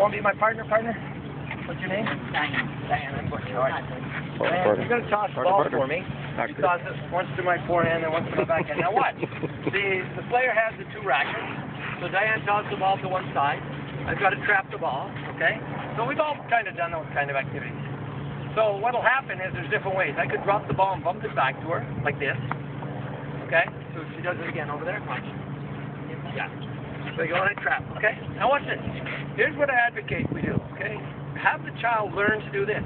Want to be my partner? What's your name? Diane, I'm Butch. All right. Diane, you're going to toss the ball for me. You toss it once to my forehand and once to my backhand. Now watch. The player has the two rackets. So Diane tosses the ball to one side. I've got to trap the ball, okay? So we've all kind of done those kind of activities. So what'll happen is there's different ways. I could drop the ball and bump it back to her, like this. Okay? So she does it again over there. Watch. Yeah. So you go on and trap, okay? Now watch this. Here's what I advocate we do, okay? Have the child learn to do this.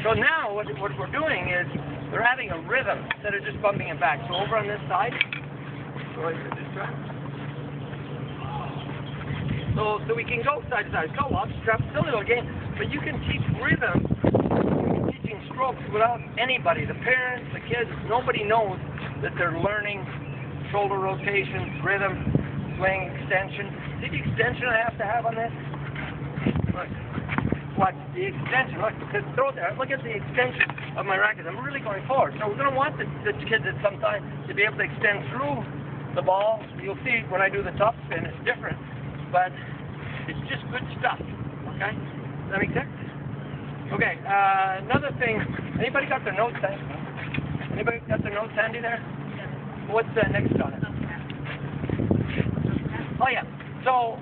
So now what we're doing is they're adding a rhythm instead of just bumping it back. So over on this side, go ahead and just trap. So we can go side to side. Go up, trap, still a little game. But you can teach rhythm, teaching strokes without anybody. The parents, the kids, nobody knows that they're learning shoulder rotation, rhythm, swing, extension. See the extension I have to have on this? Look. Watch the extension. Look, throw it there. Look at the extension of my racket. I'm really going forward. So we're going to want the kids at some time to be able to extend through the ball. You'll see when I do the top spin, it's different. But it's just good stuff. Okay? Does that make sense? Okay, another thing. Anybody got their notes handy? Anybody got their notes handy there? What's next on it? Oh yeah. So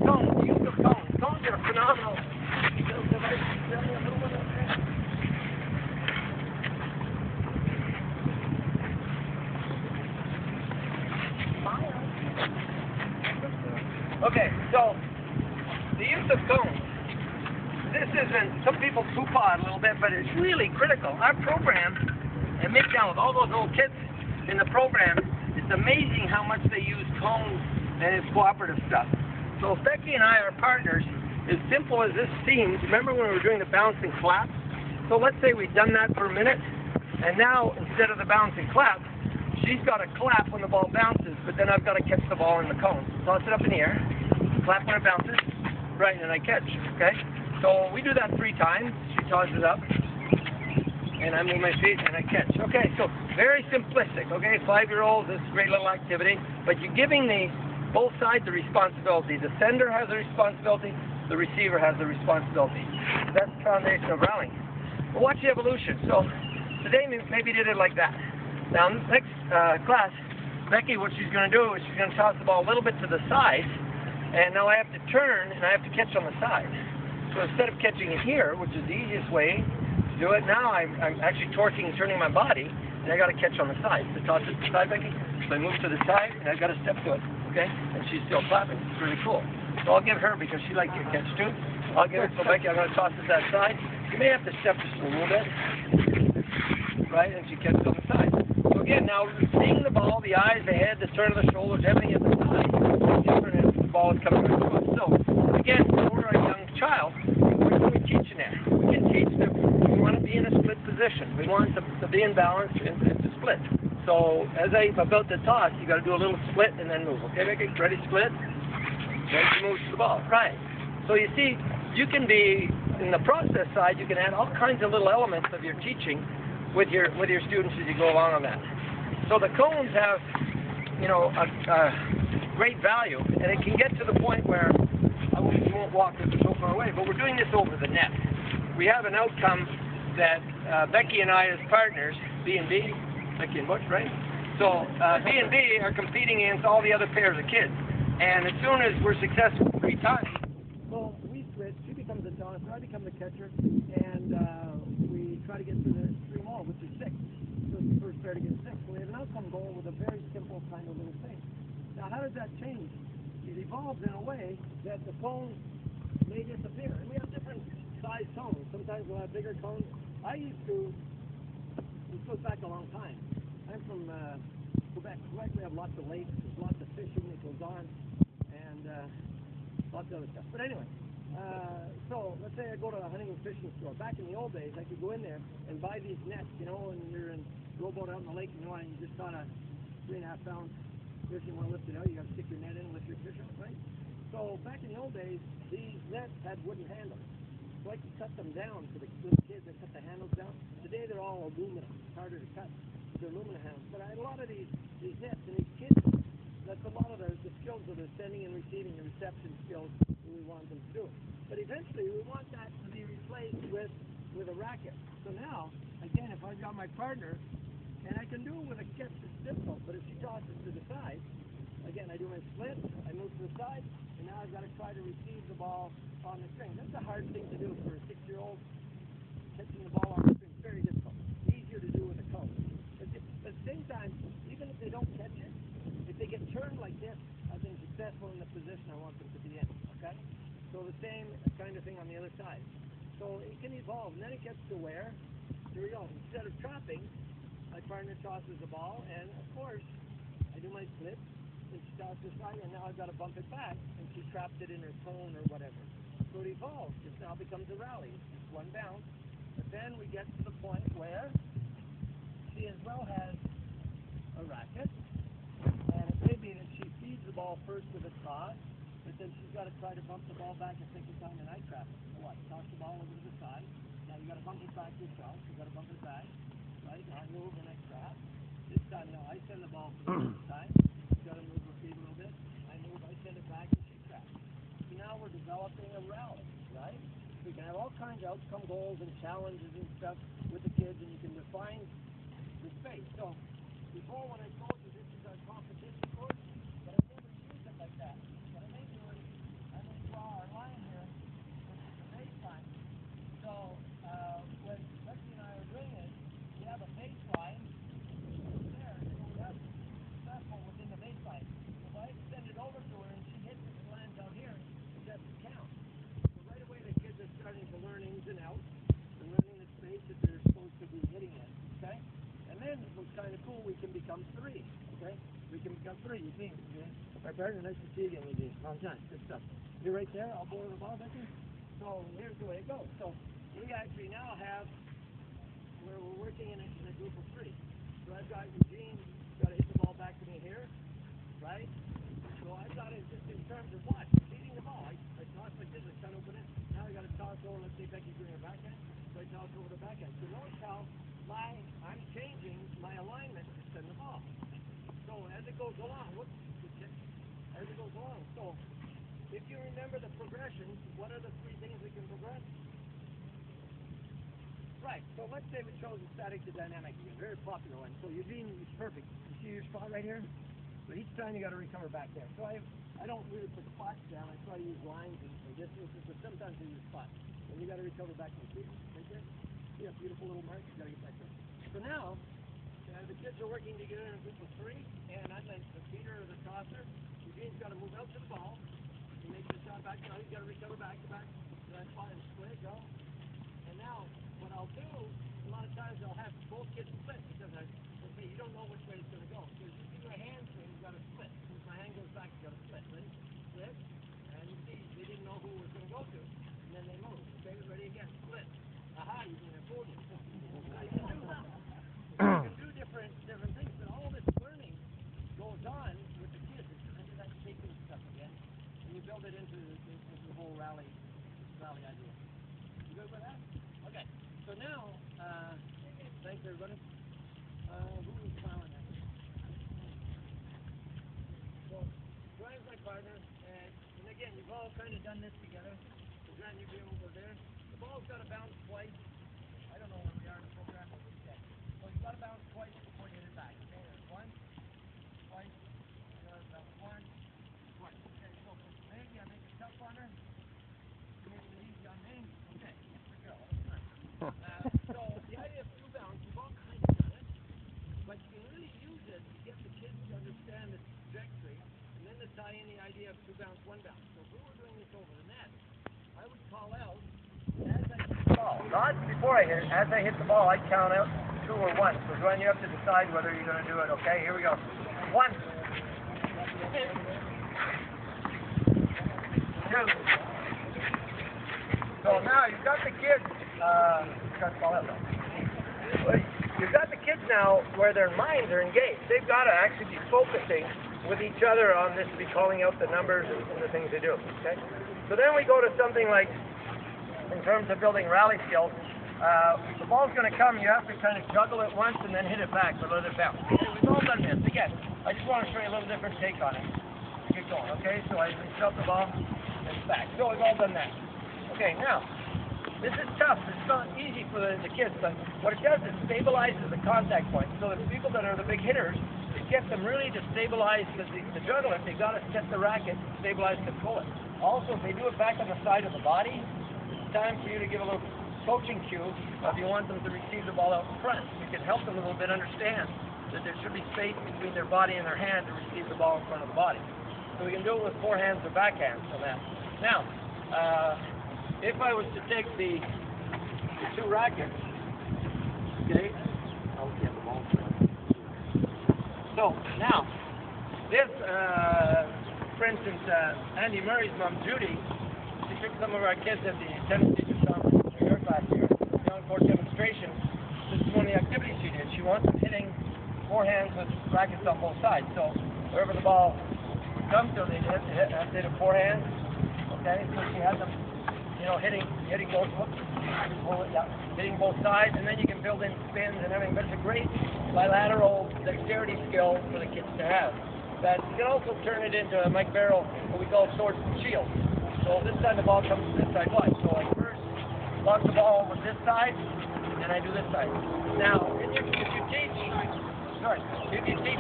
cones, use of cones. Cones are phenomenal. Okay, so the use of cones. This isn't, some people poo-paw it a little bit, but it's really critical. Our program, and make down with all those old kids in the program, it's amazing how much they use cones and it's cooperative stuff. So Becky and I are partners. As simple as this seems, remember when we were doing the bounce and clap? So let's say we've done that for a minute, and now instead of the bounce and clap, she's got to clap when the ball bounces, but then I've got to catch the ball in the cone. Toss it up in the air, clap when it bounces, right, and I catch, okay? So we do that 3 times. She tosses it up, and I move my feet, and I catch. Okay, so very simplistic, okay? 5-year-olds, this is a great little activity, but you're giving both sides the responsibility. The sender has the responsibility, the receiver has the responsibility. That's the foundation of rallying. But watch the evolution. So today, maybe did it like that. Now, next class, Becky, what she's going to do is she's going to toss the ball a little bit to the side, and now I have to turn, and I have to catch on the side. So instead of catching it here, which is the easiest way to do it, now I'm actually torquing and turning my body, and I got to catch on the side. So toss it to the side, Becky. So I move to the side, and I've got to step to it, okay? And she's still clapping. It's really cool. So I'll give her, because she likes to catch too. I'll give it to Becky. I'm going to toss it that side. You may have to step just a little bit, right? And she catches on the side. So again, now seeing the ball, the eyes, the head, the turn of the shoulders, everything at the side is different as the ball is coming right to us. So again, when we're a young child, what are we teaching there? We can teach them we want to be in a split position. We want them to be in balance and to split. So as I'm about to toss, you got to do a little split and then move. Okay, Becky? Ready, split. Then she moves to the ball. Right. So you see, you can be in the process side. You can add all kinds of little elements of your teaching with your students as you go along on that. So the cones have, a great value, and it can get to the point where we won't walk because we're so far away, but we're doing this over the net. We have an outcome that Becky and I as partners, B&B, Becky and Butch, right? So B&B are competing against all the other pairs of kids, and as soon as we're successful 3 times, well, we switch. She becomes the tosser, I become the catcher, and we try to get to the extreme all, which is 6. So it's the first pair to get 6. So we have an outcome goal with a very simple kind of little thing. Now, how does that change? It evolves in a way that the cones may disappear. And we have different size cones. Sometimes we'll have bigger cones. This goes back a long time. I'm from Quebec. Quebec, we have lots of lakes. There's lots of fishing that goes on. And lots of other stuff. But anyway, so let's say I go to a hunting and fishing store. Back in the old days, I could go in there and buy these nets, and you're in rowboat out in the lake, and you just caught a 3.5 pound fish, and want to lift it out, you got to stick your net in and lift your fish out, right? So back in the old days, these nets had wooden handles. So I could cut them down for the little kids. I cut the handles down. Today they're all aluminum. It's harder to cut. They're aluminum handles. But I had a lot of these nets, and these kids that's a lot of the skills that are sending and receiving, the reception skills that we want them to do. But eventually we want that to be replaced with a racket. So now, again, if I've got my partner, and I can do it with a catch that's difficult, but if she tosses to the side, again, I do my split, I move to the side, and now I've got to try to receive the ball on the string. That's a hard thing to do for a 6-year-old. Catching the ball on the string is very difficult. Easier to do with a coach. But at the same time, even if they don't catch it, if they get turned like this, I've been successful in the position I want them to be in. Okay? So the same kind of thing on the other side. So it can evolve, and then it gets to where, here we go, instead of trapping, my partner tosses the ball, and of course, I do my split, and she tosses the side, and now I've got to bump it back, and she trapped it in her cone or whatever. So it evolves. It now becomes a rally. It's one bounce. But then we get to the point where she as well has a racket, and it may be that she feeds the ball first with a toss, but then she's got to try to bump the ball back a second time, and I trap it. So what? Toss the ball over to the side. Now you got to bump it back yourself. You got to bump it back. Right? Now I move and I trap. This time, no, I send the ball for the first time. You got to move her feet a little bit. I move, I send it back, and she traps. So now we're developing a rally, right? We can have all kinds of outcome goals and challenges and stuff with the kids, and you can define the space. So before, when I told you this is our competition course, but I never use it like that. What I may do is I may draw our line here, which is the baseline. So when Betsy and I are doing it, we have a baseline there, so we have to be successful within the baseline. If I extend it over to her and she hits it and lands out here, it doesn't count. So right away the kids are starting to learn ins and outs and learning the space that they're supposed to be hitting in, okay? And then what's kind of cool, we can become three, okay? We can become three. Eugene, my partner, nice to see you again, Eugene. Long time, good stuff. You're right there, I'll borrow the ball, Becky. So here's the way it goes. So we actually now have where we're working in a group of three. So I've got Eugene, got to hit the ball back to me here, right? So I've got it just in terms of what? Feeding the ball. I toss like this, I try to open it. Now I got to toss over, let's say Becky's doing her backhand, so I toss over the backhand. So notice how I'm changing my alignment to send the ball. So as it goes along, as it goes along. So if you remember the progression, what are the three things we can progress? Right, so let's say we chose a static to dynamic again, very popular one. So Eugene is perfect. You see your spot right here? So each time you got to recover back there. So I don't really put spots down. I try to use lines and distances, but sometimes I use spots. And you got to recover back to the right there. See that beautiful little mark? You got to get back there. So now, the kids are working together in a group of three, and I'm the feeder or the tosser. Eugene's got to move out to the ball. He makes the shot back. Now he's got to recover back to back. That spot and split, go. And now, what I'll do, a lot of times I'll have both kids split because okay, you don't know which way it's going to go. So if you see my hand swing, you've got to split. So if my hand goes back, you've got to split. Ready? Split. And you see, they didn't know who it was going to go to. And then they move. Okay, ready again. Split. Aha, you can afford it. You can do different things, but all this learning goes on with the kids. It's kind of that shaping stuff again. And you build it into the whole rally idea. You good with that? Okay. So now, thanks everybody. Who is smiling at me? So, Brian's my partner, and again, you've all kind of done this together. So Brian, you've been over there. The ball's got to bounce twice. I don't know where we are in the program, but we check. So you've got to bounce twice before you hit it back. Okay, there's one, twice, bounce one, twice. Okay, so maybe I make it tough on her. Maybe easy on me. Okay, here we go. So the idea of two bounce, you've all kind of done it, but you can really use it to get the kids to understand the trajectory, and then to tie in the idea of two bounce, one bounce. So if we were doing this over the net, I would call out as I hit the ball. Not before I hit it. As I hit the ball, I'd count out 2 or 1. So Joanne, you have to decide whether you're going to do it. Okay, here we go. 1, 2. So now you've got the kids. You've got the kids now where their minds are engaged. They've got to actually be focusing with each other on this, be calling out the numbers and the things they do. Okay. So then we go to something like, in terms of building rally skills, The ball's going to come, you have to kind of juggle it once and then hit it back or let it bounce. Okay, we've all done this. Again, I just want to show you a little different take on it. Get going, okay? So I shove the ball and it's back. So we've all done that. Okay, now, this is tough. It's not easy for the kids, but what it does is stabilizes the contact point. So the people that are the big hitters, it gets them really to stabilize the juggler. They got to set the racket, stabilize, control it. Also, if they do it back on the side of the body, it's time for you to give a little coaching cue if you want them to receive the ball out in front. You can help them a little bit understand that there should be space between their body and their hand to receive the ball in front of the body. So we can do it with forehands or backhands on that. Now, if I was to take the two rackets, okay, I'll get the ball. So now, this, for instance, Andy Murray's mom, Judy, she took some of our kids at the tennis teachers conference in New York last year, the on-court demonstration. This is one of the activities she did. She wants them hitting forehands with rackets on both sides. So wherever the ball would come to, they have to hit a forehand. Okay, so she had them, you know, hitting both hitting both sides, and then you can build in spins and everything. But it's a great bilateral dexterity skill for the kids to have. But you can also turn it into Mike Barrow, what we call swords and shields. So this time the ball comes to this side. Watch. So I first lock the ball with this side, and I do this side. Now, if you teach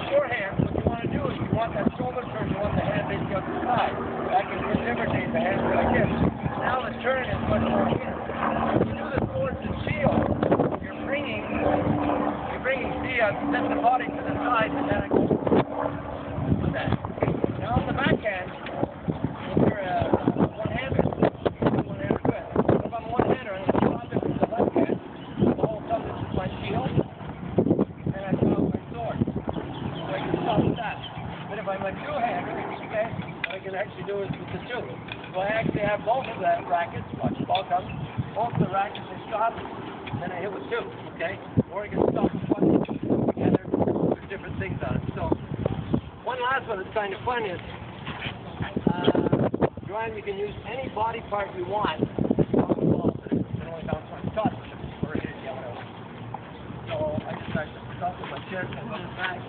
forehand, what you want to do is you want that shoulder turn, you want the hand basically on the side. That can intimidate the hands like this. Now the turn is much more here. If you do the swords and shields, you're bringing set the body to the side, and then I go with that. Now on the backhand, if you're one-hander, one-hander good. If I'm one-hander, I'm going to stop it with the left hand. The whole time this is my shield, and I draw my sword. So I can stop with that. But if I'm a two-hander, okay, what I can actually do is with the two. So I actually have both of the rackets. Watch the ball come. Both the rackets are stopped, and then I hit with two, okay? Or I can stop with one together. There's different things on it. So one last one that's kind of fun is, Joanne, you can use any body part you want on the ball, but it can only bounce one touch or hit it the other way. So I just actually stop with my chest and put it back.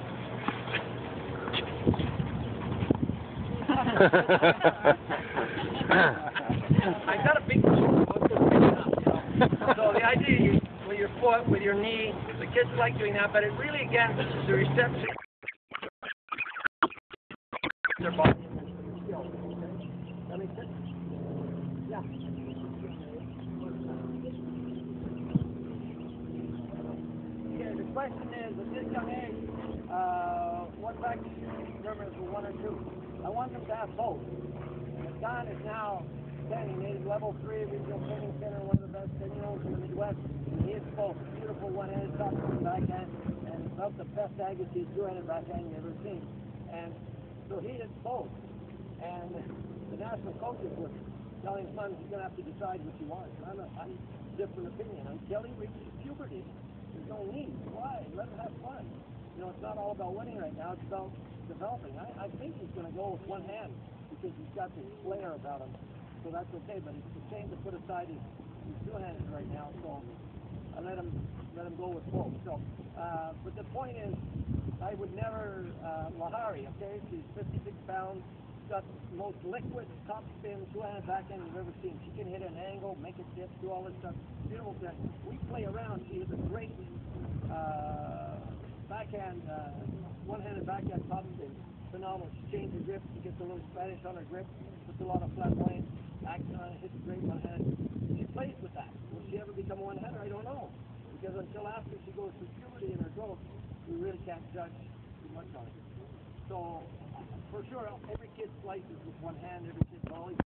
I got a big foot, so the idea is with your foot, with your knee, the kids like doing that, but it really, again, the reception their body and their skills. Okay? That makes sense? Yeah. Okay, the question is, at this young age, what practice numbers for 1 or 2? I want them to have both. Don is now standing in level 3 regional training center, one of the best 10-year-olds in the Midwest. He hits both. Beautiful one-handed top and backhand, and about the best Agassiz two-handed backhand you've ever seen. And so he hits both. And the national coaches were telling his sons, he's going to have to decide what he wants. I'm different opinion. Until he reaches puberty, there's no need. Why? Let him have fun. You know, it's not all about winning right now. It's about developing. I think he's going to go with one hand, because he's got this flair about him, so that's okay. But it's a shame to put aside his two-handed right now, so I let him go with both. So, but the point is, I would never Lahari. Okay, she's 56 pounds, got the most liquid top spin two-handed backhand you've ever seen. She can hit an angle, make it dip, do all this stuff. Beautiful thing. We play around. She has a great backhand, one-handed backhand top spin. Phenomenal. She changed her grip. She gets a little Spanish on her grip. Puts a lot of flamboyant action on it. Hits great one-hand. She plays with that. Will she ever become a one-hander? I don't know. Because until after she goes through puberty and her growth, we really can't judge too much on it. So, for sure, every kid slices with one hand. Every kid's always